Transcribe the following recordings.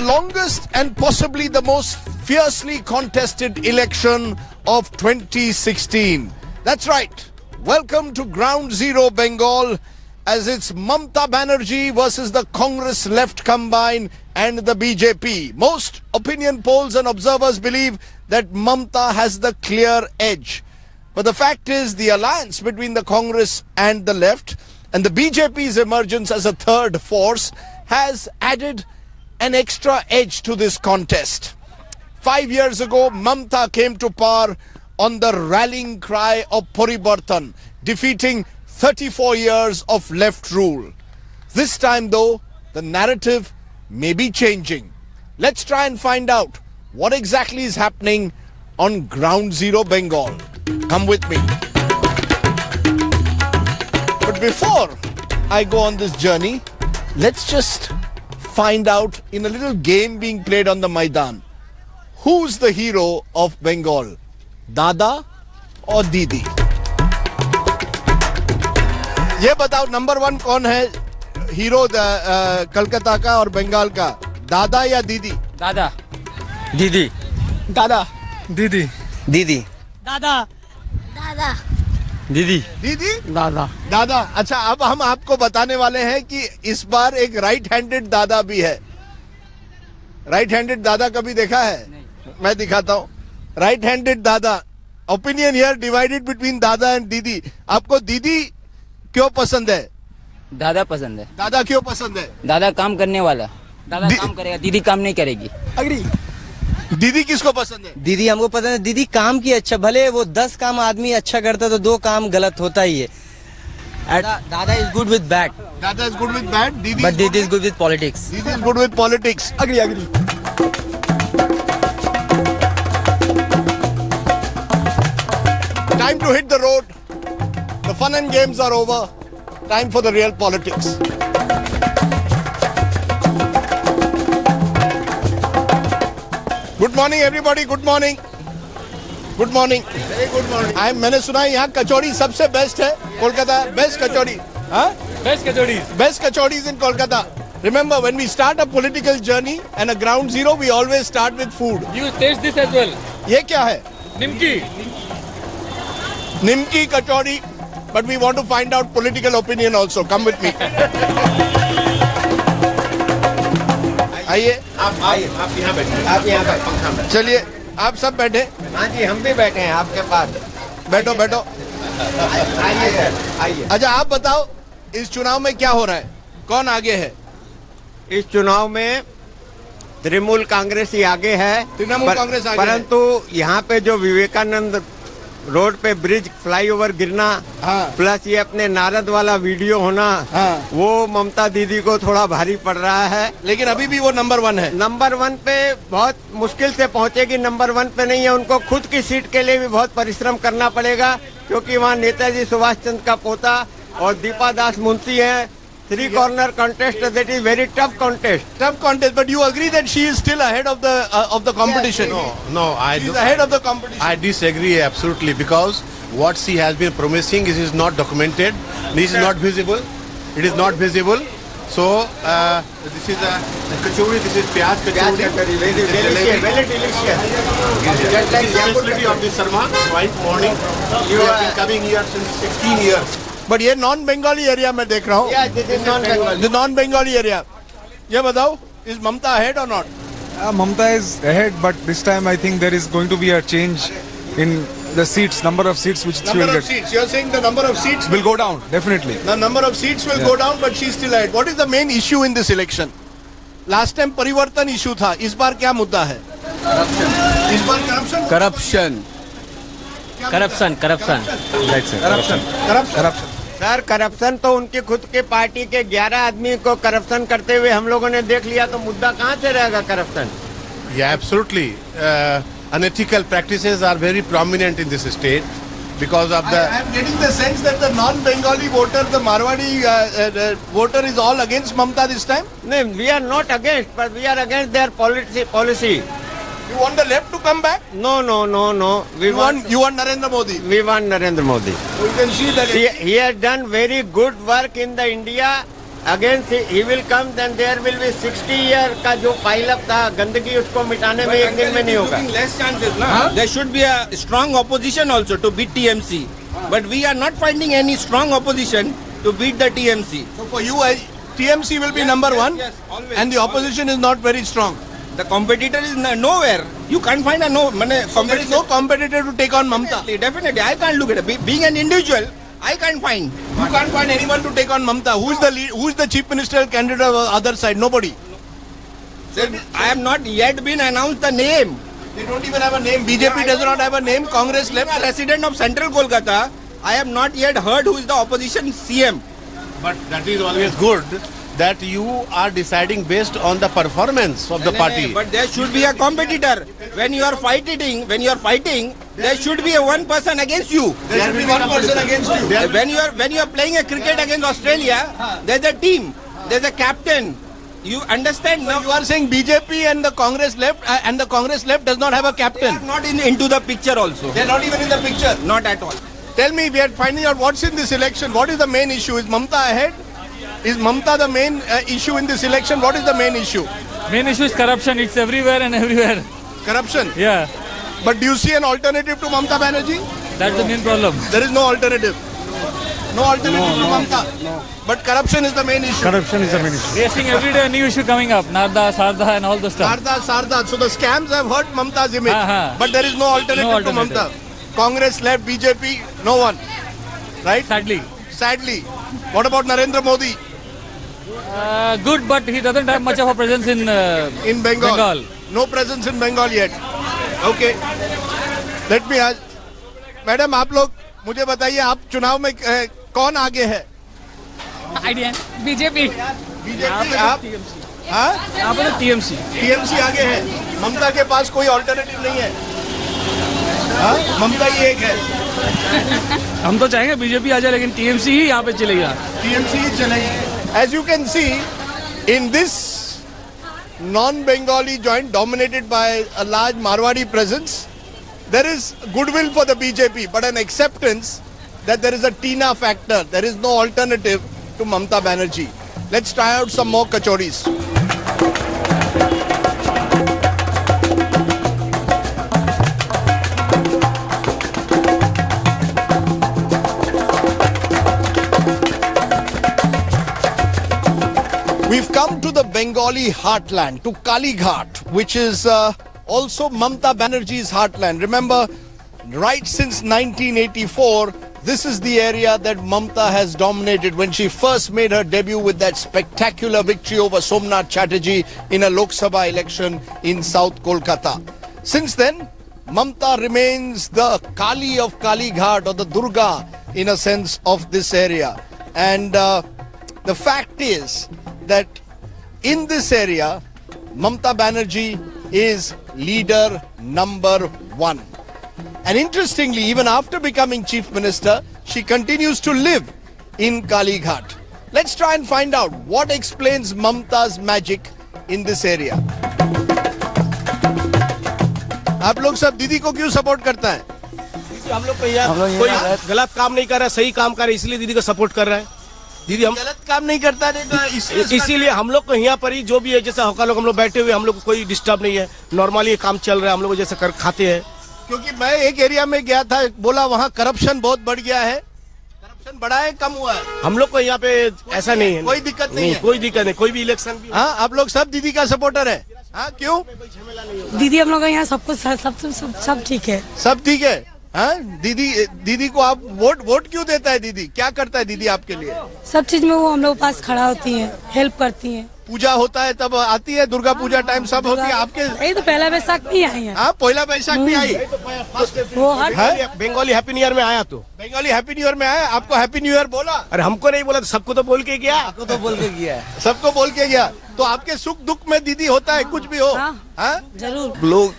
longest and possibly the most fiercely contested election of 2016. That's right. Welcome to Ground Zero, Bengal, as it's Mamata Banerjee versus the Congress left combine and the BJP. Most opinion polls and observers believe that Mamata has the clear edge. But the fact is, the alliance between the Congress and the left and the BJP's emergence as a third force has added an extra edge to this contest. 5 years ago, Mamata came to power on the rallying cry of Paribartan, defeating 34 years of left rule. This time, though, the narrative may be changing. Let's try and find out what exactly is happening on Ground Zero, Bengal. Come with me. But before I go on this journey, let's just find out in a little game being played on the Maidan. Who's the hero of Bengal? Dada or Didi? ये बताओ number 1 कौन है hero Calcutta का और बंगाल का? दादा या दीदी? दादा. दीदी. दादा. दीदी. दीदी. दादा. दादा. दीदी. दीदी. दादा. दादा. अच्छा, अब हम आपको बताने वाले हैं कि इस बार एक राइट हैंडेड दादा भी है. राइट हैंडेड दादा कभी देखा है? नहीं. मैं दिखाता हूँ. राइट हैंडेड दादा. ओपिनियन हियर डिवाइडेड बिटवीन दादा एंड दीदी. आपको दीदी क्यों पसंद है? दादा पसंद है. दादा क्यों पसंद है? दादा काम करने वाला. दादा काम करेगा, दीदी काम नहीं करेगी. अग्री. दीदी किसको पसंद है? दीदी हमको पसंद है. दीदी काम की अच्छा, भले वो 10 काम आदमी अच्छा करता तो 2 काम गलत होता ही है. दादा इज गुड विद बैड. दादा इज गुड विद बैड. दीदी बट दीदी इज गुड विद पॉलिटिक्स. दीदी is good with politics. Agree. Agree. Time to hit the road. The fun and games are over. Time for the real politics. Good morning, everybody. Good morning. Good morning. Very good morning. मैंने सुना है यहाँ कचौड़ी सबसे best है. Kolkata best कचौड़ी. हाँ? Best kachori. Best kachauris in Kolkata. Remember, when we start a political journey and a ground zero, we always start with food. You taste this as well. ये क्या है? Nimki. Nimki kachori. But we want to find out political opinion also. Come with me. आइए. आप यहाँ बैठे. चलिए, आप सब बैठे. हाँ जी, हम भी बैठे हैं आपके पास. बैठो बैठो. आइए सर, आइए. अच्छा, आप बताओ इस चुनाव में क्या हो रहा है? कौन आगे है? इस चुनाव में तृणमूल कांग्रेस ही आगे है. तृणमूल कांग्रेस आगे है. परंतु यहाँ पे जो विवेकानंद रोड पे ब्रिज फ्लाईओवर गिरना, हाँ. प्लस ये अपने नारद वाला वीडियो होना, हाँ. वो ममता दीदी को थोड़ा भारी पड़ रहा है. लेकिन अभी भी वो नंबर 1 है. नंबर 1 पे बहुत मुश्किल से पहुंचेगी. नंबर 1 पे नहीं है. उनको खुद की सीट के लिए भी बहुत परिश्रम करना पड़ेगा, क्योंकि वहाँ नेताजी सुभाष चंद्र का पोता और दीपा दास मुंशी है. 3 corner contest, that is very tough contest. Tough contest, but you agree that she is still ahead of the competition? Yes, No, She's ahead of the competition. I disagree absolutely, because what she has been promising is not documented. This is not visible. It is not visible. So this is a kachori. This is pyaz kachori. Very delicious. Very delicious. Just like the specialty of this Sarma. Right morning. You have been coming here since 16 years. But ये non Bengali area में देख रहा हूँ. Yeah, this is non-Bengali. The non Bengali area. ये बताओ, is Mamata ahead or not? Mamata is ahead, but this time I think there is going to be a change in the seats, number of seats which she Number will of get. seats. You're saying the number of seats Will go down, definitely. The number of seats will go down, but she's still ahead. What is the main issue in this election? Last time परिवर्तन issue था. इस बार क्या मुद्दा है? Corruption. इस बार corruption? Corruption. Corruption. Corruption. Corruption. Sir, corruption तो उनकी खुद के पार्टी के 11 आदमी को करप्शन करते हुए हम लोगों ने देख लिया, तो मुद्दा कहाँ से रहेगा corruption? Yeah, absolutely. Unethical practices are very prominent in this state because of the. I am getting the sense that the non-Bengali voter, the Marwadi voter, is all against Mamata this time. No, we are not against, but we are against their policy. You want the left to come back? No. You want Narendra Modi? We want Narendra Modi. You can see that He has done very good work in the India again he will come, then there will be 60 year का जो pile up था गंदगी, उसको मिटाने में एक दिन में नहीं होगा. Less chances, na? There should be a strong opposition also to beat TMC, but we are not finding any strong opposition to beat the TMC. So for you, TMC will be number one, yes, always. and the opposition is not very strong. The competitor is nowhere. You can't find a So there is no competitor to take on Mamata. Definitely, I can't look at it. Being an individual, I can't find. You can't find anyone to take on Mamata. Who is the lead? Who is the chief ministerial candidate on the other side? Nobody. I have not yet been announced the name. They don't even have a name. BJP does not have a name. Congress left. Resident of Central Kolkata, I have not yet heard who is the opposition CM. But that is always good that you are deciding based on the performance of the party. But there should be a competitor. When you are fighting, there should be a one person against you. There should be one person against you. When you are playing a cricket against Australia, there's a team, there's a captain. You understand now? You are saying BJP and the Congress left, and the Congress left does not have a captain. They are not into the picture also. They are not even in the picture. Not at all. Tell me, we are finding out what's in this election. What is the main issue? Is Mamata ahead? Is Mamata the main issue in this election? What is the main issue? Main issue is corruption. It's everywhere and everywhere. Corruption? Yeah. But do you see an alternative to Mamata Banerjee? That's the main problem. There is no alternative. No alternative to Mamata. No. But corruption is the main issue. Corruption is the main issue. We are seeing every day a new issue coming up. Narda, Sarda and all the stuff. Sarda. So the scams have hurt Mamata's image. But there is no alternative to Mamata. Congress left, BJP, no one. Right? Sadly. What about Narendra Modi? Good, but he doesn't have much of a presence in Bengal. No presence in Bengal yet. Okay. Let me ask. Madam आप लोग मुझे बताइए, आप चुनाव में कौन आगे है? आइडिया बीजेपी आप? हाँ? यहाँ पर टीएमसी आगे है. ममता के पास कोई ऑल्टरनेटिव नहीं है. हाँ? ममता ही एक है. हम तो चाहेंगे बीजेपी आ जाए, लेकिन टीएमसी ही यहाँ पे चलेगा. टीएमसी ही चलेगी. As you can see, in this non-Bengali joint dominated by a large Marwadi presence, there is goodwill for the BJP, but an acceptance that there is a Tina factor. There is no alternative to Mamata Banerjee. Let's try out some more kachoris. We've come to the Bengali heartland, to Kalighat, which is also Mamata Banerjee's heartland. Remember, right since 1984, this is the area that Mamata has dominated when she first made her debut with that spectacular victory over Somnath Chatterjee in a Lok Sabha election in South Kolkata. Since then, Mamata remains the Kali of Kalighat, or the Durga, in a sense, of this area. And the fact is that in this area, Mamata Banerjee is leader number one. And interestingly, even after becoming chief minister, she continues to live in Kalighat. Let's try and find out what explains Mamata's magic in this area. आप लोग सब दीदी को क्यों support करता है? हम लोग कोई गलत काम नहीं कर रहा है, सही काम कर रहा है, इसलिए दीदी को सपोर्ट कर रहा है. दीदी हम गलत काम नहीं करता है, इसीलिए हम लोग को यहाँ पर ही जो भी है, जैसा होका लोग हम लोग बैठे हुए, हम लोग को कोई डिस्टर्ब नहीं है. नॉर्मली काम चल रहा है, हम लोग जैसे कर खाते हैं. क्योंकि मैं एक एरिया में गया था, बोला वहाँ करप्शन बहुत बढ़ गया है. करप्शन बढ़ा है, कम हुआ है? हम लोग को यहाँ पे ऐसा नहीं है, कोई दिक्कत नहीं है. कोई दिक्कत नहीं, कोई भी इलेक्शन भी. हाँ, आप लोग सब दीदी का सपोर्टर है. हाँ, क्यों? दीदी हम लोग यहाँ सब कुछ सब ठीक है. सब ठीक है. हाँ, दीदी को आप वोट क्यों देता है? दीदी क्या करता है? दीदी आपके लिए सब चीज में वो हम लोग पास खड़ा होती है, हेल्प करती है. पूजा होता है तब आती है, दुर्गा पूजा टाइम सब होती है आपके. यही तो पहला बैसाख नहीं आई है. हाँ, पहला बैसाख नहीं आई. वो हर बंगाली हैप्पी न्यू ईयर में आया. तो बंगाली हैप्पी न्यू ईयर में आया. आपको हैप्पी न्यू ईयर बोला? अरे हमको नहीं बोला, तो सबको तो बोल के गया. सबको बोल के गया. तो आपके सुख दुख में दीदी होता है, कुछ भी हो. हाँ, जरूर. लोग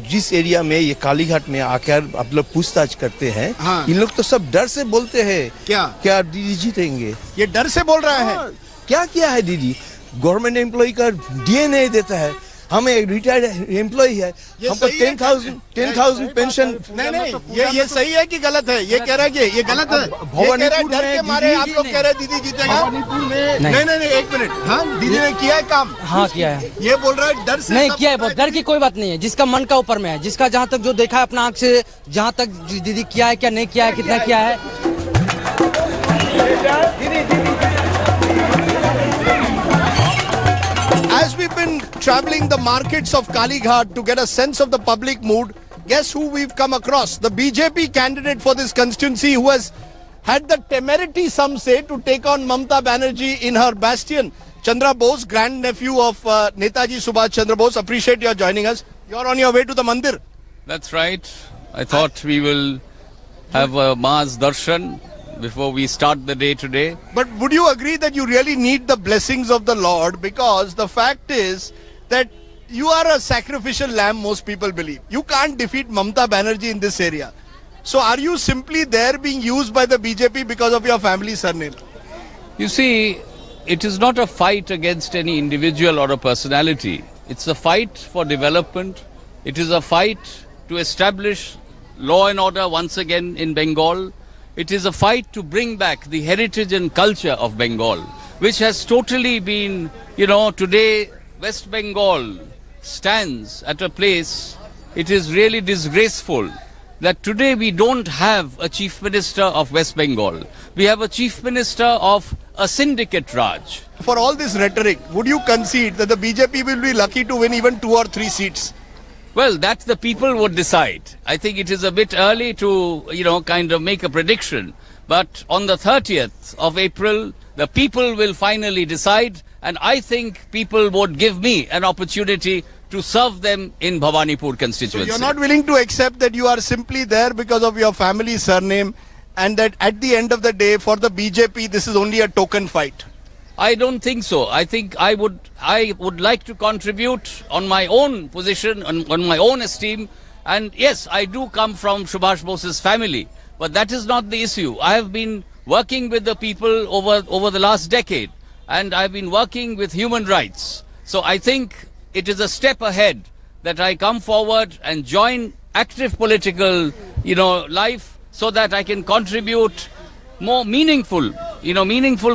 जिस एरिया में ये कालीघाट में आकर आप लोग पूछताछ करते हैं, हाँ। इन लोग तो सब डर से बोलते हैं. क्या दीदी जीतेंगे? ये डर से बोल रहा है. क्या किया है दीदी? गवर्नमेंट एम्प्लॉय का डीए नहीं देता है, हम एक रिटायर्ड एम्प्लॉय है, हमको 10,000 पेंशन। नहीं, ये सही है कि गलत है? ये कह रहा है कि ये गलत है। भवानीपुर डर के मारे आप लोग कह रहे दीदी जीतेगा। नहीं, एक मिनट। हाँ, दीदी ने किया है काम। हाँ किया है। ये बोल रहा है डर से नहीं किया है, डर की कोई बात नहीं है। जिसका मन का ऊपर में है, जिसका जहाँ तक जो देखा है अपना आँख से, जहाँ तक दीदी किया है क्या नहीं किया है, कितना किया है। As we've been traveling the markets of Kalighat to get a sense of the public mood, guess who we've come across? The BJP candidate for this constituency who has had the temerity, some say, to take on Mamata Banerjee in her bastion. Chandra Bose, grandnephew of Netaji Subhash Chandra Bose, appreciate your joining us. You're on your way to the mandir. That's right. I thought we will have a Ma's darshan before we start the day today. But would you agree that you really need the blessings of the Lord? Because the fact is that you are a sacrificial lamb, most people believe. You can't defeat Mamata Banerjee in this area. So are you simply there being used by the BJP because of your family surname? You see, it is not a fight against any individual or a personality. It's a fight for development. It is a fight to establish law and order once again in Bengal. It is a fight to bring back the heritage and culture of Bengal, which has totally been, today West Bengal stands at a place, it is really disgraceful that today we don't have a chief minister of West Bengal. We have a chief minister of a syndicate Raj. For all this rhetoric, would you concede that the BJP will be lucky to win even 2 or 3 seats? Well, that the people would decide. I think it is a bit early to, kind of make a prediction. But on the 30th of April, the people will finally decide. And I think people would give me an opportunity to serve them in Bhawanipur constituency. So you're not willing to accept that you are simply there because of your family surname and that at the end of the day, for the BJP, this is only a token fight? I don't think so. I think I would like to contribute on my own position, on my own esteem. And yes, I do come from Subhash Bose's family, but that is not the issue. I have been working with the people over the last decade, and I've been working with human rights. So I think it is a step ahead that I come forward and join active political, life so that I can contribute more meaningful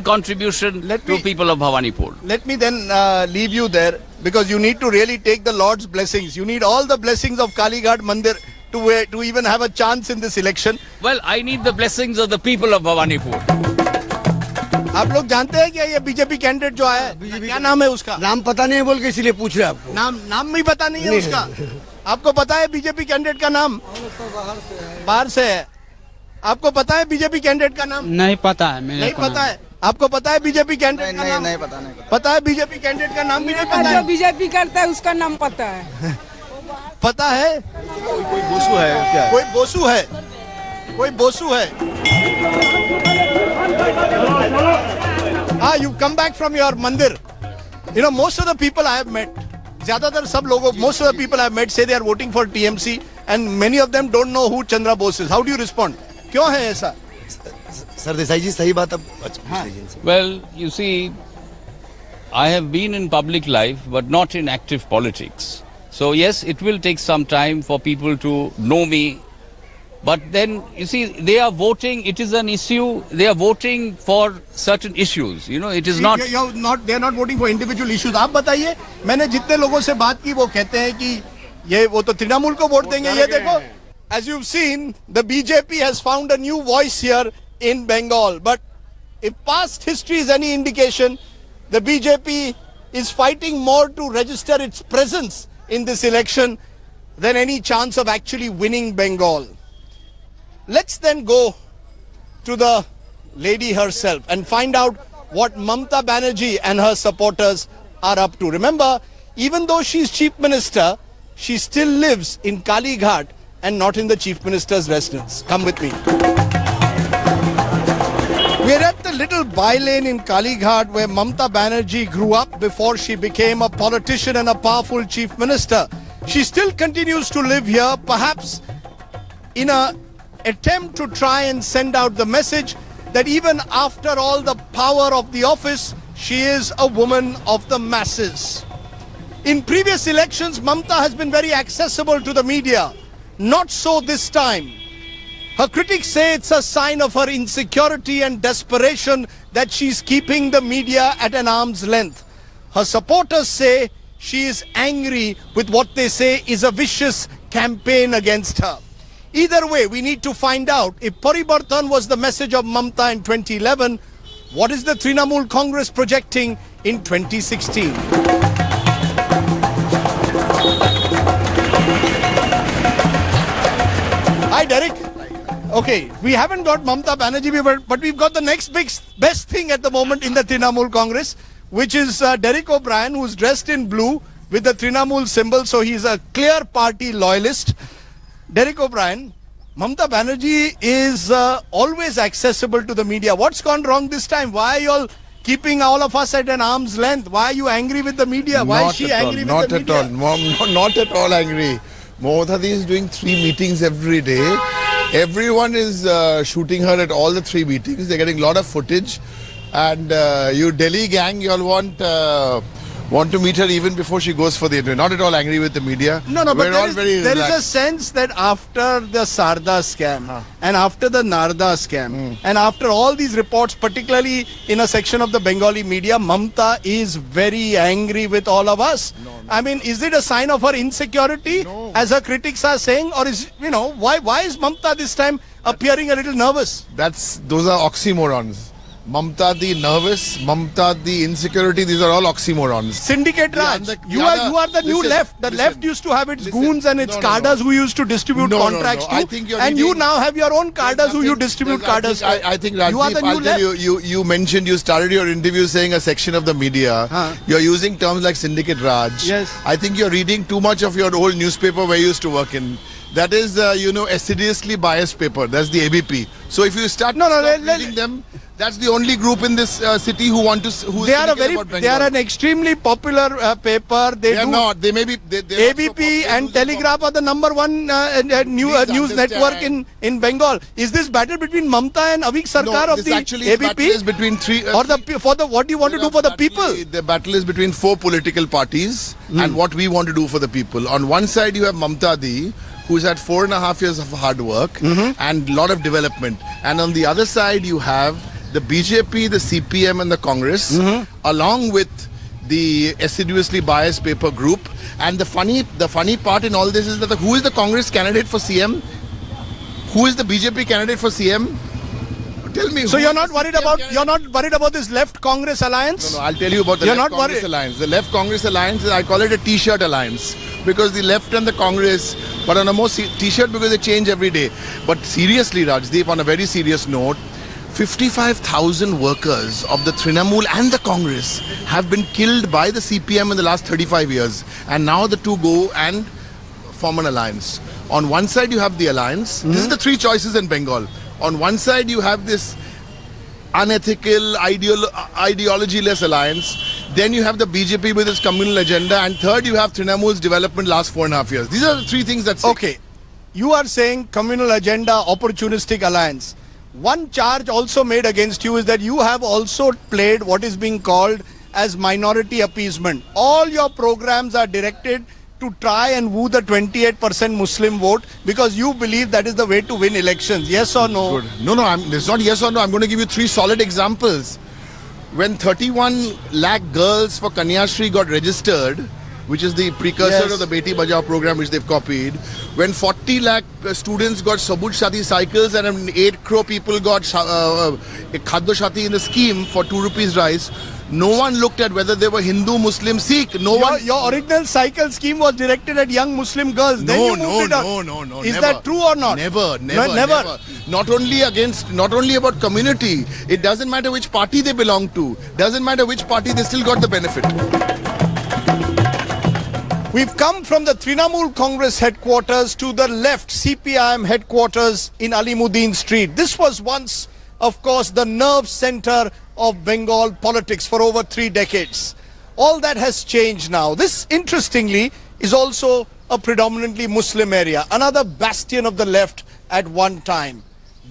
contribution to people of Bhawanipur. Let me then leave you there, because you need to really take the Lord's blessings. You need all the blessings of Kalighat Mandir to even have a chance in this election. Well, I need the blessings of the people of Bhawanipur. आप लोग जानते हैं क्या ये BJP candidate जो आया है, क्या नाम है उसका? नाम पता नहीं है बोल के इसलिए पूछ रहे आपको। नाम भी पता नहीं है उसका? आपको पता है बीजेपी कैंडिडेट का नाम? बाहर से है। आपको पता है बीजेपी कैंडिडेट का नाम? नहीं पता है। नहीं पता है? आपको पता है बीजेपी कैंडिडेट का नाम? नहीं पता। पता है बीजेपी कैंडिडेट का नाम भी नहीं पता है? जो बीजेपी करता है उसका नाम पता है। पता है? कोई बोसू है क्या? कोई बोसू है? कोई बोसू है? You've come back from your mandir. Most of the people I have met, ज़्यादातर सब लोगों, most of the people I have met say they are voting for TMC, and many of them don't know who Chandra Bose is. How do you respond? क्यों है ऐसा? सरदेसाई जी सही बात अब। Well, you see, I have been in public life but not in active politics. So yes, it will take some time for people to know me. But then, you see, they are voting, it is an issue, they are voting for certain issues, it is not... They are not voting for individual issues. आप बताइए, मैंने जितने लोगों से बात की वो कहते हैं कि वो तो तृणमूल को वोट देंगे, ये देखो. As you've seen, the BJP has found a new voice here in Bengal. But if past history is any indication, the BJP is fighting more to register its presence in this election than any chance of actually winning Bengal. Let's then go to the lady herself and find out what Mamata Banerjee and her supporters are up to. Remember, even though she's chief minister, she still lives in Kalighat and not in the chief minister's residence. Come with me. We're at the little by-lane in Kalighat where Mamata Banerjee grew up before she became a politician and a powerful chief minister. She still continues to live here, perhaps in an attempt to try and send out the message that even after all the power of the office, she is a woman of the masses. In previous elections, Mamata has been very accessible to the media. Not so this time. Her critics say it's a sign of her insecurity and desperation that she's keeping the media at an arm's length. Her supporters say she is angry with what they say is a vicious campaign against her. Either way, we need to find out if Paribartan was the message of Mamata in 2011, what is the Trinamool Congress projecting in 2016? Hi, Derek. Okay, we haven't got Mamata Banerjee, but we've got the next best thing at the moment in the Trinamool Congress, which is Derek O'Brien, who's dressed in blue with the Trinamool symbol, so he's a clear party loyalist. Derek O'Brien, Mamata Banerjee is always accessible to the media. What's gone wrong this time? Why are you all keeping all of us at an arm's length? Why are you angry with the media? Why is she angry with the media? Not at all angry. Mamata is doing 3 meetings every day. Everyone is shooting her at all the 3 meetings. They're getting a lot of footage. And you Delhi gang, you all want to meet her even before she goes for the interview. Not at all angry with the media. No, but there is a sense that after the Sarda scam and after the Narda scam and after all these reports, particularly in a section of the Bengali media, Mamata is very angry with all of us. I mean, is it a sign of her insecurity, as her critics are saying, or is, why is Mamata this time appearing a little nervous? Those are oxymorons. Mamata the nervous, Mamata the insecurity, these are all oxymorons. Syndicate Raj, you are the new left. The left used to have its goons and its cadres who used to distribute contracts to. And you now have your own cadres who you distribute cadres to. I think Rajdeep, you are the new left. You mentioned, you started your interview saying a section of the media. You're using terms like Syndicate Raj. Yes. I think you're reading too much of your old newspaper where you used to work in. That is, acidiously biased paper. That's the ABP. So if you start reading them, that's the only group in this city who want to. They are an extremely popular paper. They are not. They may be. ABP and Telegraph are the #1 news network in Bengal. Is this battle between Mamata and Avik Sarkar of the ABP? Battle is between 3. What do you want to do for the people? The battle is between 4 political parties and what we want to do for the people. On one side, you have Mamata Di, who's had 4.5 years of hard work and a lot of development. And on the other side, you have the BJP, the CPM and the Congress, along with the assiduously biased paper group. And the funny part in all this is that who is the Congress candidate for CM? Who is the BJP candidate for CM? Tell me. So you're not worried about this left Congress alliance? No, I'll tell you about the left Congress alliance. The left Congress alliance, I call it a T-shirt alliance, because the left and the Congress, but on a more T-shirt because they change every day. But seriously, Rajdeep, on a very serious note, 55,000 workers of the Trinamool and the Congress have been killed by the CPM in the last 35 years. And now the two go and form an alliance. On one side you have the alliance. This is the 3 choices in Bengal. On one side you have this unethical, ideology-less alliance. Then you have the BJP with its communal agenda. And third you have Trinamool's development last 4.5 years. These are the 3 things that's... Okay. You are saying communal agenda, opportunistic alliance. One charge also made against you is that you have also played what is being called as minority appeasement. All your programs are directed to try and woo the 28% Muslim vote because you believe that is the way to win elections. Yes or no? Good. No, it's not yes or no. I'm going to give you 3 solid examples. When 31 lakh girls for Kanyashri got registered, which is the precursor of the Beti Bachao program which they've copied. When 40 lakh students got Sabut Shati cycles and 8 crore people got Khaddo Shati in the scheme for 2 rupees rice, no one looked at whether they were Hindu, Muslim, Sikh. Your original cycle scheme was directed at young Muslim girls. No. Is that true or not? Never. Not only about community. It doesn't matter which party they belong to. Doesn't matter which party, they still got the benefit. We've come from the Trinamool Congress headquarters to the left CPIM headquarters in Alimuddin Street. This was once, of course, the nerve center of Bengal politics for over 3 decades. All that has changed now. This, interestingly, is also a predominantly Muslim area, another bastion of the left at one time.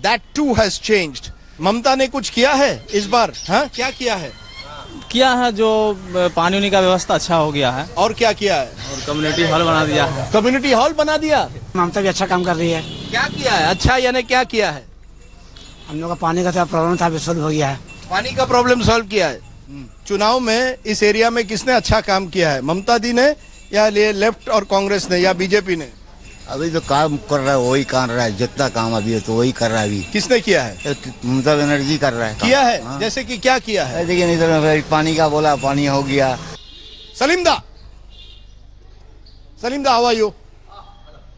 That too has changed. Mamata ने कुछ किया है इस बार? हाँ, क्या किया है? किया है, जो पानी उनी का व्यवस्था अच्छा हो गया है। और क्या किया है? और कम्युनिटी हॉल बना दिया है। कम्युनिटी हॉल बना दिया। ममता भी अच्छा काम कर रही है। क्या किया है अच्छा, यानी क्या किया है? हम लोग का पानी का प्रॉब्लम था, सॉल्व हो गया है। पानी का प्रॉब्लम सॉल्व किया है। चुनाव में इस एरिया में किसने अच्छा काम किया है, ममता दी ने या लेफ्ट और कांग्रेस ने या बीजेपी ने? अभी तो काम कर रहा है वही कर रहा है, जितना काम अभी है तो वही कर रहा है। अभी किसने किया है? ममता बनर्जी कर रहा है। किया है? हाँ। जैसे कि क्या किया है? देखिए नहीं तो पानी का बोला, पानी हो गया। Salimda, how are you?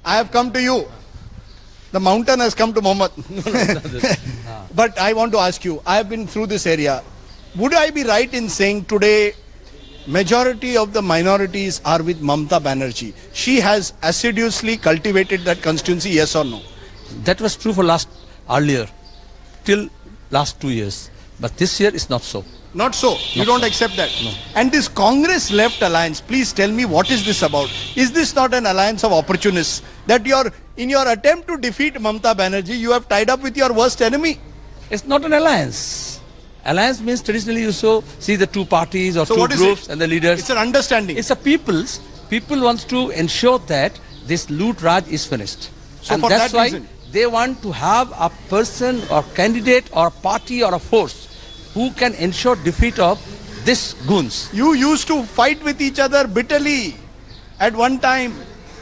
I have come to you. The mountain has come to Mohammed. But I want to ask you, I have been through this area. Would I be right in saying today majority of the minorities are with Mamata Banerjee? She has assiduously cultivated that constituency, yes or no? That was true for earlier, till last 2 years. But this year is not so. Not so? You don't accept that? No. And this Congress left alliance, please tell me, what is this about? Is this not an alliance of opportunists? That in your attempt to defeat Mamata Banerjee, you have tied up with your worst enemy? It's not an alliance. Alliance means traditionally you see the two parties or two groups and the leaders. It's an understanding. It's a people wants to ensure that this loot raj is finished. So and for that's that why reason, they want to have a person or candidate or party or a force who can ensure defeat of this goons. You used to fight with each other bitterly at one time.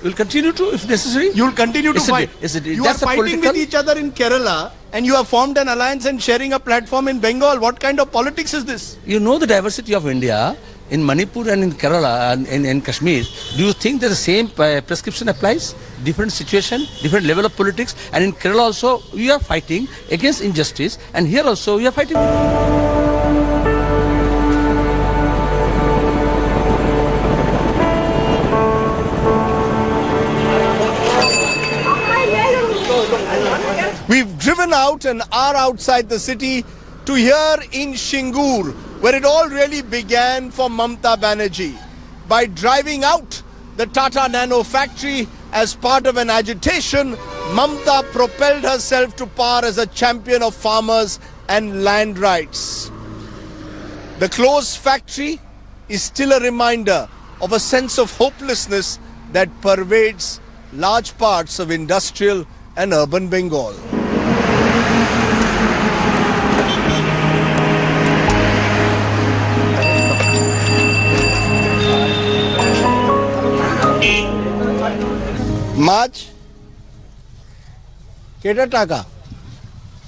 We'll continue to if necessary. You'll continue to fight. You are fighting with each other in Kerala and you have formed an alliance and sharing a platform in Bengal. What kind of politics is this? You know the diversity of India. In Manipur and in Kerala and in Kashmir, do you think that the same prescription applies? Different situation, different level of politics, and in Kerala also we are fighting against injustice, and here also we are fighting. We've driven out an hour outside the city to here in Singur, where it all really began for Mamata Banerjee. By driving out the Tata Nano factory as part of an agitation, Mamata propelled herself to power as a champion of farmers and land rights. The closed factory is still a reminder of a sense of hopelessness that pervades large parts of industrial and urban Bengal. माछ केटा टाका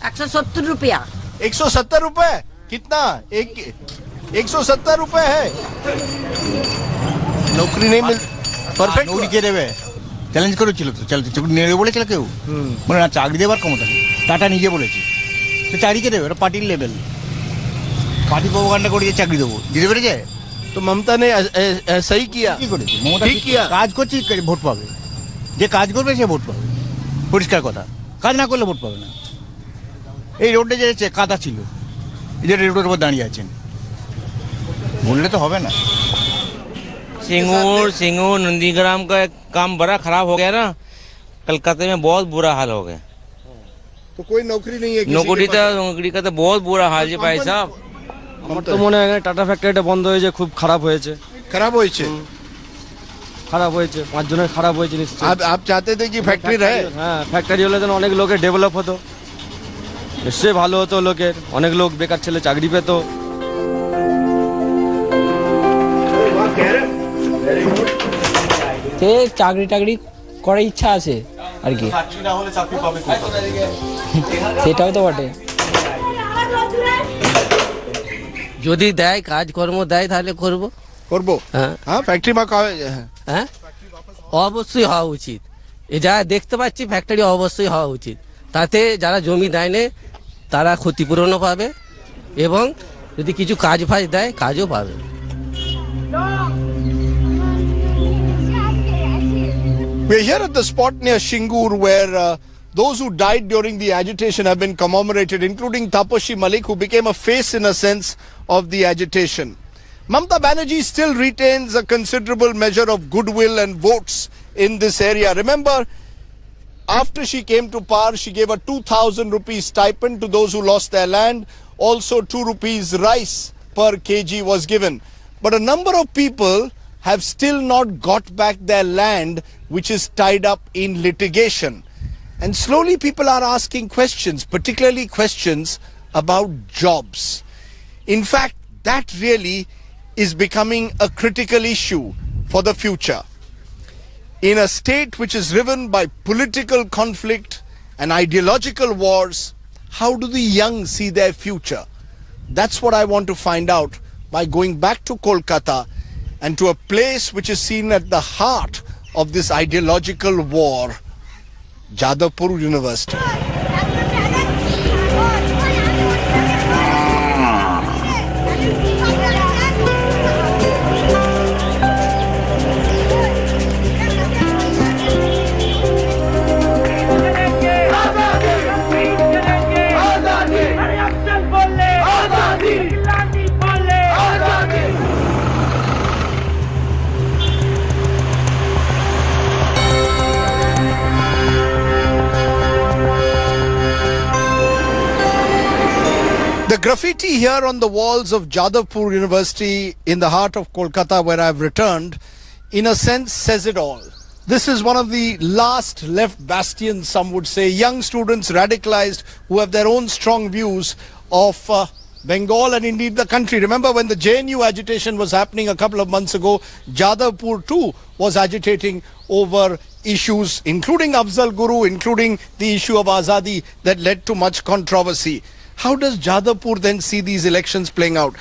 170 रुपया 170 रुपए कितना 170 रुपए है नौकरी नहीं मिल परफेक्ट नौकरी के देवे চ্যালেঞ্জ করেছিল তো চাকরি নেবে বলেছিল কেউ মানে না চাকরি দেওয়ার ক্ষমতা নেই টাটা নিজে বলেছে তো চাকরি কে দেবে ওটা পার্টির লেভেল পার্টি প্রোপাগান্ডা করে চাকরি দেবো দিতে পেরেছে तो ममता ने ऐसा ही किया কি করেছে মমতা ঠিক কিয়া কাজ করছে ভোট পাবে যে কাজ করবে সে ভোট পাবে পরিষ্কার কথা কাজ না করলে ভোট পাবে না এই রোডে যে কাদা ছিল এই যে রোডের উপর দাঁড়িয়ে আছেন বললে তো হবে না सिंगूर नंदीग्राम का काम बड़ा खराब हो गया ना कलकत्ते में बहुत बुरा हाल हो गया तो कोई नौकरी नहीं है नौकरी का तो बहुत बुरा हाल है भाई साहब আমার তো মনে হয় টাটা ফ্যাক্টরিটা বন্ধ হয়েছে খুব খারাপ হয়েছে খারাপ হয়েছে 5 জনের খারাপ হয়েছে নিশ্চয়ই आप चाहते थे कि फैक्ट्री रहे হ্যাঁ ফ্যাক্টরি হলে তো অনেক লোকের ডেভেলপ হতো নিশ্চয়ই ভালো হতো লোকের অনেক লোক বেকার ছেলে চাকরি পেত তে চাকরি টাকরি করার ইচ্ছা আছে আর কি চাকরি না হলে চাকরি পাবে সেটাও তো বটে যদি দেয় কাজকর্ম দেয় তাহলে করব হ্যাঁ ফ্যাক্টরি মা হ্যাঁ অবশ্যই হওয়া উচিত এ যা দেখতে পাচ্ছি ফ্যাক্টরি অবশ্যই হওয়া উচিত তাতে যারা জমি দেয় না তারা ক্ষতিপূরণও পাবে এবং যদি কিছু কাজ ফাজ দেয় কাজও পাবে We're here at the spot near Singur where those who died during the agitation have been commemorated, including Taposhi Malik, who became a face in a sense of the agitation. Mamata Banerjee still retains a considerable measure of goodwill and votes in this area. Remember, after she came to power, she gave a 2,000 rupees stipend to those who lost their land, also 2 rupees rice per kg was given. But a number of people have still not got back their land, which is tied up in litigation. And slowly people are asking questions, particularly questions about jobs. In fact, that really is becoming a critical issue for the future. In a state which is riven by political conflict and ideological wars, how do the young see their future? That's what I want to find out by going back to Kolkata and to a place which is seen at the heart of this ideological war, Jadavpur University. The graffiti here on the walls of Jadavpur University in the heart of Kolkata, where I've returned, in a sense says it all. This is one of the last left bastions, some would say, young students radicalized who have their own strong views of Bengal and indeed the country. Remember when the JNU agitation was happening a couple of months ago, Jadavpur too was agitating over issues including Afzal Guru, including the issue of Azadi that led to much controversy. How does Jadavpur then see these elections playing out?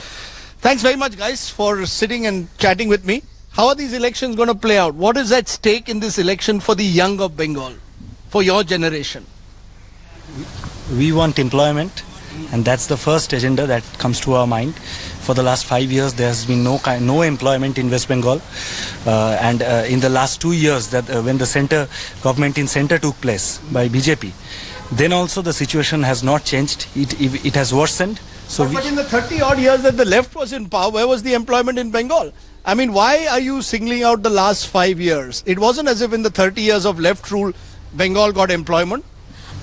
Thanks very much, guys, for sitting and chatting with me. How are these elections going to play out? What is at stake in this election for the young of Bengal, for your generation? We want employment, and that's the first agenda that comes to our mind. For the last 5 years, there has been no employment in West Bengal, and in the last 2 years, when the government in center took place by BJP, then also the situation has not changed. It has worsened. So but in the 30 odd years that the left was in power, where was the employment in Bengal? I mean, why are you singling out the last 5 years? It wasn't as if in the 30 years of left rule, Bengal got employment.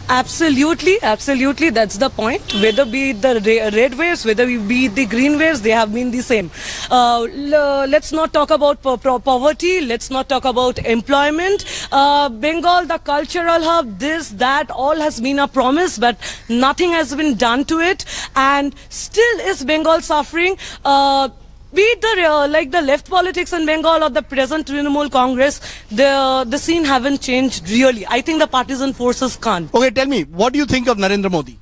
Absolutely, absolutely. That's the point. Whether be it the red waves, whether we be it the green waves, they have been the same. Let's not talk about poverty. Let's not talk about employment. Bengal, the cultural hub, this, that, all has been a promise, but nothing has been done to it. And still is Bengal suffering. Be it the left politics in Bengal or the present Trinamool Congress, the scene haven't changed really. I think the partisan forces can't. Okay, tell me, what do you think of Narendra Modi?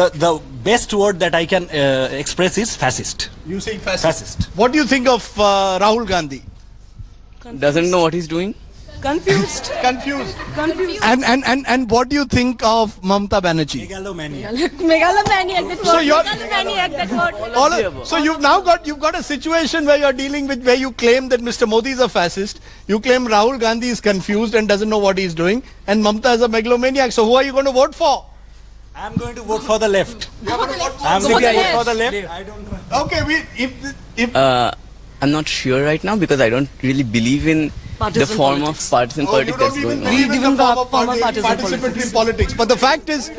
The best word that I can express is fascist. You say fascist? What do you think of Rahul Gandhi? Doesn't know what he's doing. Confused. Confused. And what do you think of Mamata Banerjee? Megalomaniac. So you've got a situation where you're dealing with, where you claim that Mr. Modi is a fascist, you claim Rahul Gandhi is confused and doesn't know what he's doing, and Mamata is a megalomaniac. So who are you going to vote for? I'm going to vote for the left. I'm going to vote for the left. I don't know. Okay, I'm not sure right now because I don't really believe in the form of partisan politics that's going on. We even participatory politics. But the fact is,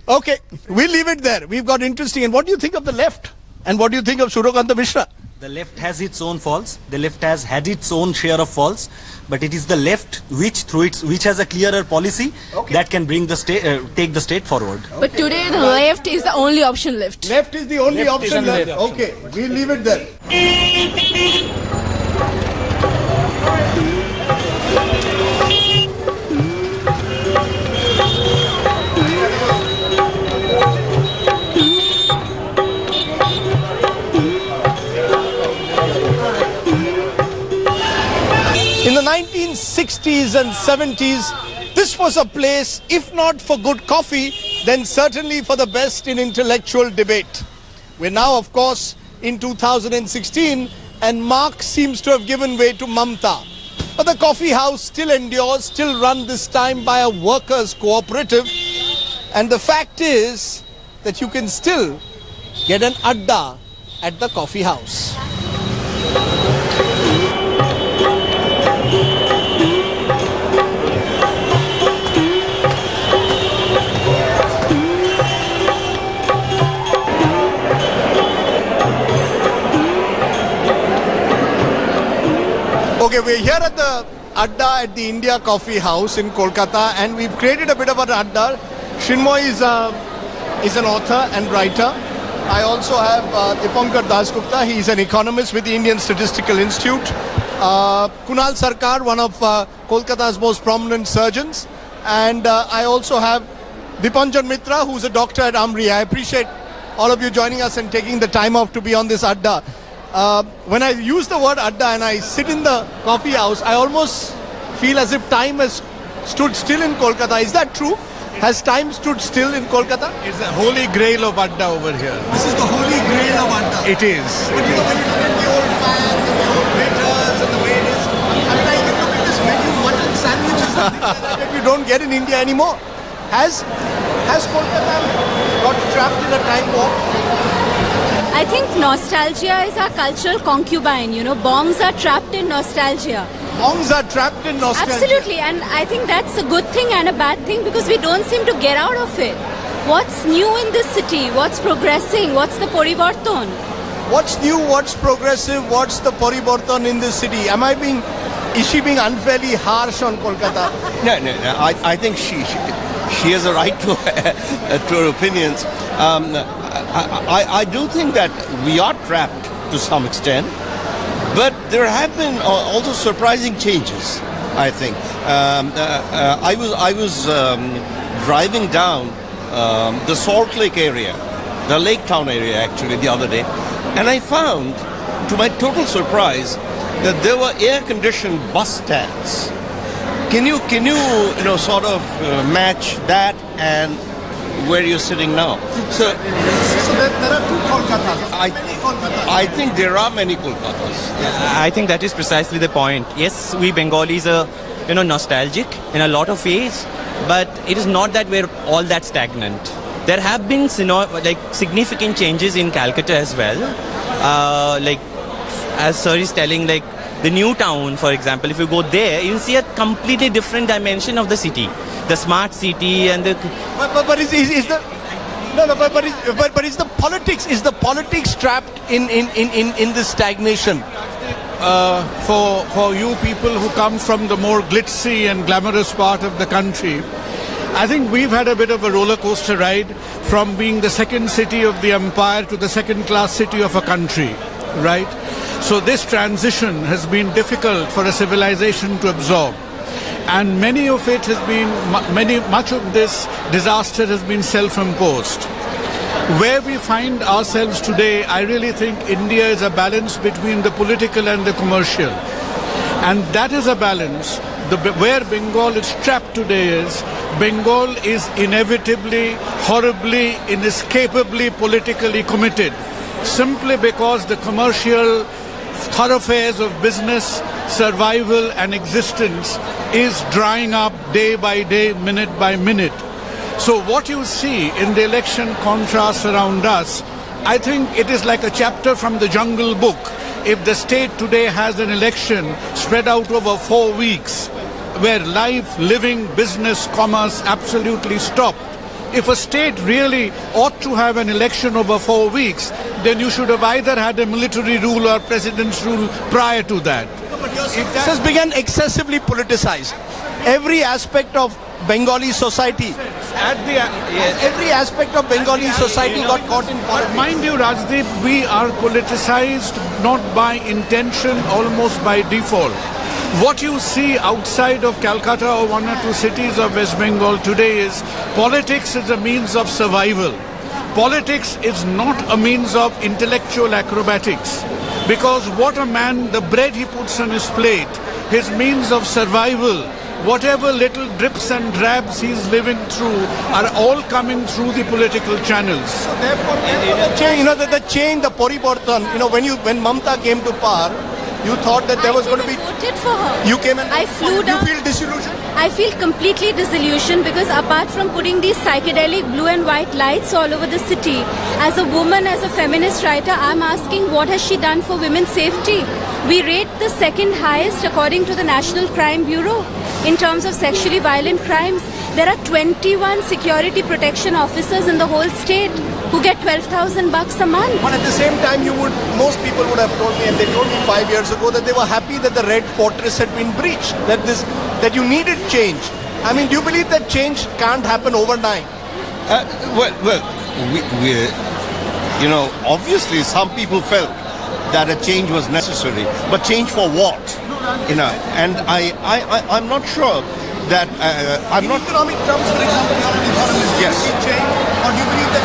okay, we'll leave it there. We've got interesting. And what do you think of the left? And what do you think of Surokanta Mishra? The left has its own faults. The left has had its own share of faults. But it is the left which has a clearer policy that can bring the state, take the state forward. But today the left is the only option left. Left is the only option left. Okay, we'll leave it there. In the 1960s and 70s, this was a place, if not for good coffee, then certainly for the best in intellectual debate. We're now, of course, in 2016, and Marx seems to have given way to Mamata. But the coffee house still endures, still run this time by a workers' cooperative. And the fact is that you can still get an adda at the coffee house. Okay, we're here at the Adda at the India Coffee House in Kolkata, and we've created a bit of an Adda. Shinmoy is an author and writer. I also have Dipankar Dasgupta. He's an economist with the Indian Statistical Institute. Kunal Sarkar, one of Kolkata's most prominent surgeons. And I also have Dipanjan Mitra, who's a doctor at Amri. I appreciate all of you joining us and taking the time off to be on this Adda. When I use the word Adda and I sit in the coffee house, I almost feel as if time has stood still in Kolkata. Is that true? Has time stood still in Kolkata? It's the holy grail of Adda over here. This is the holy grail of Adda. It is. When you look at the old fans and the old waiters and the way it is, I mean, I look at this menu, mutton sandwiches and things like that you don't get in India anymore. Has Kolkata got trapped in a time warp? I think nostalgia is our cultural concubine, you know. Bongs are trapped in nostalgia. Bongs are trapped in nostalgia. Absolutely, and I think that's a good thing and a bad thing because we don't seem to get out of it. What's new in this city? What's progressing? What's the poribarton? What's new? What's progressive? What's the poribarton in this city? Is she being unfairly harsh on Kolkata? No. I think she has a right to her opinions. I do think that we are trapped to some extent, but there have been also surprising changes. I think I was driving down the Salt Lake area, the Lake Town area actually the other day, and I found, to my total surprise, that there were air-conditioned bus stands. Can you sort of match that and where you're sitting now? So there are two Kolkatas. I think there are many Kolkatas. I think that is precisely the point. Yes, we Bengalis are nostalgic in a lot of ways, but it is not that we're all that stagnant. There have been significant changes in Calcutta as well. As Sir is telling, the new town, for example, if you go there, you'll see a completely different dimension of the city. The smart city and the... But is the politics trapped in this stagnation? For you people who come from the more glitzy and glamorous part of the country, I think we've had a bit of a roller coaster ride from being the second city of the empire to the second-class city of a country, right? So this transition has been difficult for a civilization to absorb. And much of this disaster has been self-imposed. Where we find ourselves today, I really think India is a balance between the political and the commercial. And that is a balance. Where Bengal is trapped today is, Bengal is inevitably, horribly, inescapably politically committed, simply because the commercial thoroughfares of business, survival and existence is drying up day by day, minute by minute. So what you see in the election contrasts around us, I think it is like a chapter from the Jungle Book. If the state today has an election spread out over 4 weeks, where life, living, business, commerce absolutely stopped, if a state really ought to have an election over 4 weeks, then you should have either had a military rule or president's rule prior to that. This has become excessively politicized. Every aspect of Bengali society, every aspect of Bengali society got caught in politics. Mind you, Rajdeep, we are politicized not by intention, almost by default. What you see outside of Calcutta or one or two cities of West Bengal today is politics is a means of survival. Politics is not a means of intellectual acrobatics. Because what a man, the bread he puts on his plate, his means of survival, whatever little drips and drabs he's living through are all coming through the political channels. So therefore, the change, the poribarton, when Mamata came to power, you thought that there was going to be... I voted for her. You came and... I flew down. You feel disillusioned? I feel completely disillusioned because apart from putting these psychedelic blue and white lights all over the city, as a woman, as a feminist writer, I'm asking what has she done for women's safety? We rate the second highest according to the National Crime Bureau in terms of sexually violent crimes. There are 21 security protection officers in the whole state who get 12,000 bucks a month. But at the same time, most people would have told me, and they told me 5 years ago, that they were happy that the Red Fortress had been breached, that you needed change. I mean, do you believe that change can't happen overnight? Obviously some people felt that a change was necessary, but change for what? And I'm not sure that I'm not. In economic terms, for example, you're an economist. Yes. Do you see change, or do you believe that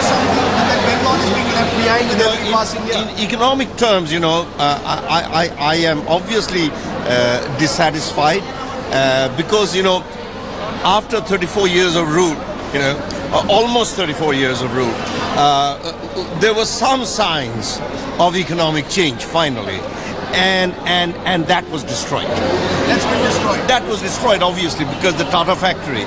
that Bengal is being left behind with every passing year? In economic terms, I am obviously dissatisfied because after 34 years of rule, almost 34 years of rule, there were some signs of economic change finally, and that was destroyed. That's been destroyed. That was destroyed, obviously, because the Tata factory,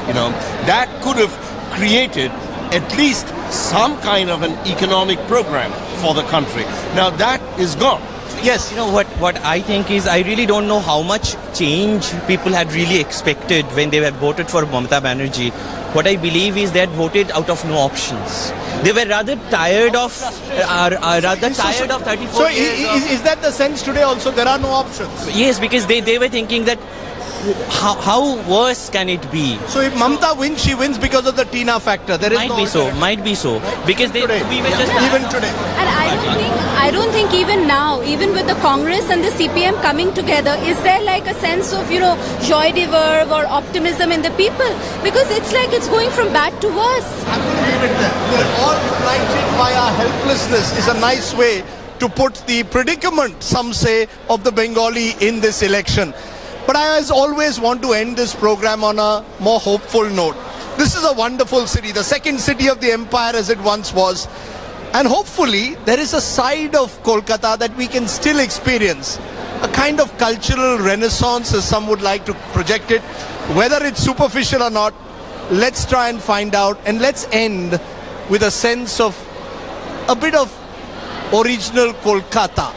that could have created at least some kind of an economic program for the country. Now that is gone. Yes, what I think is, I really don't know how much change people had really expected when they had voted for Mamata Banerjee. What I believe is they had voted out of no options. They were rather tired of 34 so years. Is that the sense today also? There are no options? Yes, because they were thinking that how worse can it be? So if Mamata wins, she wins because of the Tina factor. There is Might be so. Because we were just... Even today. And I don't think even now, even with the Congress and the CPM coming together, is there like a sense of, joie de vivre or optimism in the people? Because it's like it's going from bad to worse. I'm going to leave it there. We're all united by our helplessness is a nice way to put the predicament, some say, of the Bengali in this election. But I as always want to end this program on a more hopeful note. This is a wonderful city, the second city of the empire as it once was. And hopefully there is a side of Kolkata that we can still experience. A kind of cultural renaissance, as some would like to project it. Whether it's superficial or not, let's try and find out. And let's end with a sense of a bit of original Kolkata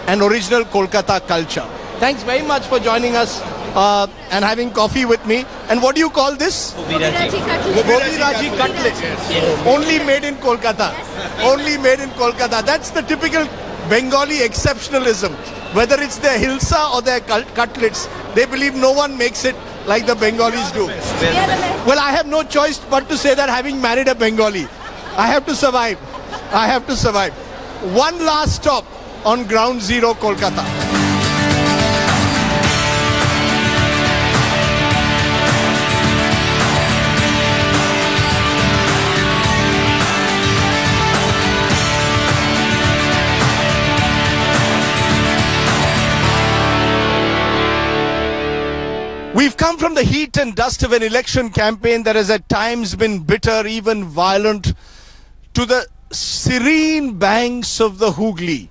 and original Kolkata culture. Thanks very much for joining us and having coffee with me. And what do you call this? Gobi Raji cutlet. Yes. Only made in Kolkata. Yes. Only made in Kolkata. That's the typical Bengali exceptionalism. Whether it's their hilsa or their cutlets, they believe no one makes it like the Bengalis do. Well, I have no choice but to say that having married a Bengali, I have to survive. I have to survive. One last stop on Ground Zero, Kolkata. We've come from the heat and dust of an election campaign that has at times been bitter, even violent, to the serene banks of the Hooghly,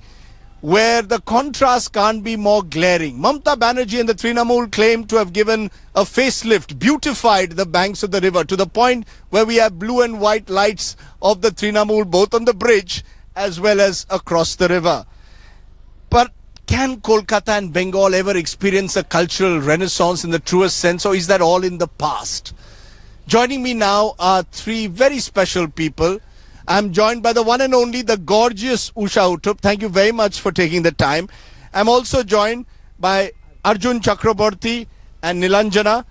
where the contrast can't be more glaring. Mamata Banerjee and the Trinamool claim to have given a facelift, beautified the banks of the river to the point where we have blue and white lights of the Trinamool both on the bridge as well as across the river. But can Kolkata and Bengal ever experience a cultural renaissance in the truest sense, or is that all in the past? Joining me now are three very special people. I'm joined by the one and only, the gorgeous Usha Uthup. Thank you very much for taking the time. I'm also joined by Arjun Chakraborty and Nilanjana,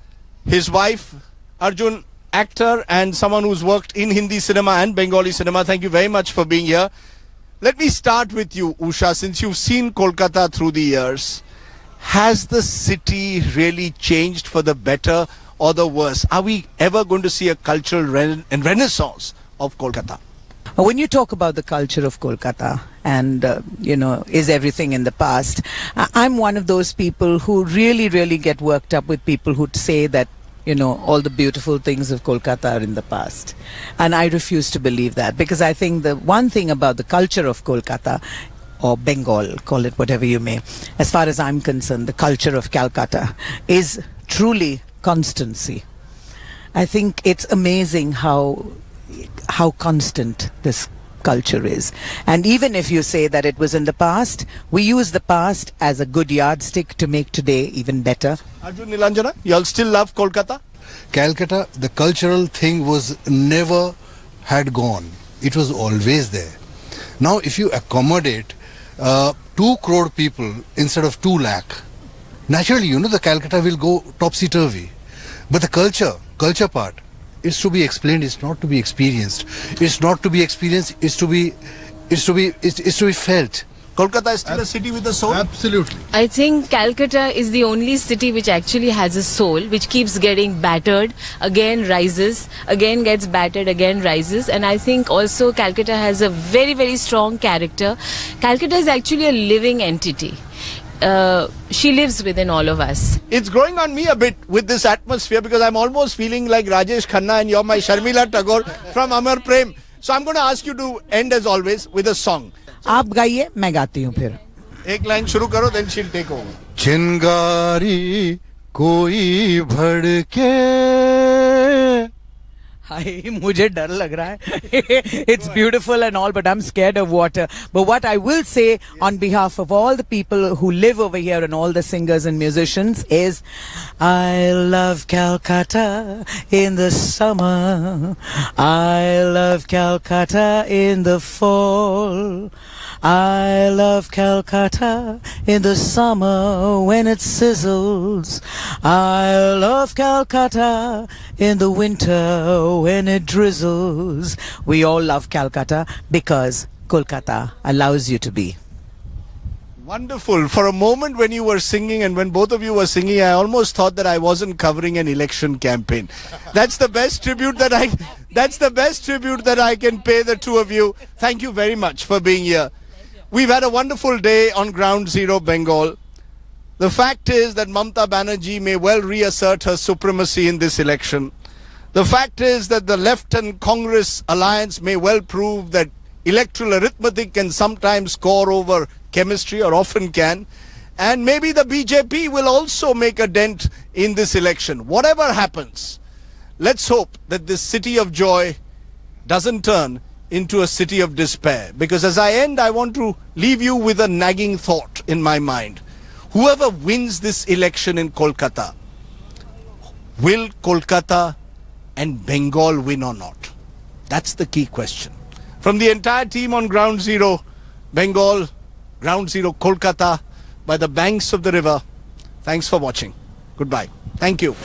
his wife. Arjun, actor and someone who's worked in Hindi cinema and Bengali cinema. Thank you very much for being here. Let me start with you, Usha, since you've seen Kolkata through the years. Has the city really changed for the better or the worse? Are we ever going to see a cultural renaissance of Kolkata? When you talk about the culture of Kolkata and, is everything in the past, I'm one of those people who really get worked up with people who say that, all the beautiful things of Kolkata are in the past. And I refuse to believe that, because I think the one thing about the culture of Kolkata, or Bengal, call it whatever you may, as far as I'm concerned, the culture of Calcutta is truly constancy. I think it's amazing how constant this culture is. And even if you say that it was in the past, we use the past as a good yardstick to make today even better. Arjun, Nilanjana, you all still love Kolkata? Calcutta, the cultural thing was never had gone. It was always there. Now, if you accommodate 2 crore people instead of 2 lakh, naturally, you know, the Calcutta will go topsy-turvy. But the culture part, is to be explained, it's not to be experienced. It's not to be experienced, it's to be felt. Kolkata is still a city with a soul? Absolutely. I think Calcutta is the only city which actually has a soul, which keeps getting battered, again rises, again gets battered, again rises. And I think also Calcutta has a very, very strong character. Calcutta is actually a living entity. She lives within all of us. It's growing on me a bit with this atmosphere because I'm almost feeling like Rajesh Khanna and you're my Sharmila Tagore from Amar Prem. So I'm going to ask you to end as always with a song. आप गाइए, मैं गाती हूँ फिर. एक line शुरू करो, then she'll take over. चिंगारी कोई भड़के. हाय, मुझे डर लग रहा है. It's beautiful and all, but I'm scared of water. But what I will say on behalf of all the people who live over here and all the singers and musicians is, I love Calcutta in the summer. I love Calcutta in the fall. I love Calcutta in the summer when it sizzles. I love Calcutta in the winter when it drizzles. We all love Calcutta because Kolkata allows you to be. Wonderful. For a moment when you were singing and when both of you were singing, I almost thought that I wasn't covering an election campaign. That's the best tribute that I can pay the two of you. Thank you very much for being here. We've had a wonderful day on Ground Zero Bengal. The fact is that Mamata Banerjee may well reassert her supremacy in this election. The fact is that the left and Congress alliance may well prove that electoral arithmetic can sometimes score over chemistry, or often can. And maybe the BJP will also make a dent in this election. Whatever happens, let's hope that this city of joy doesn't turn into a city of despair. Because as I end, I want to leave you with a nagging thought in my mind. Whoever wins this election in Kolkata, will Kolkata and Bengal win or not? That's the key question. From the entire team on Ground Zero Bengal, Ground Zero Kolkata, by the banks of the river, thanks for watching. Goodbye. Thank you.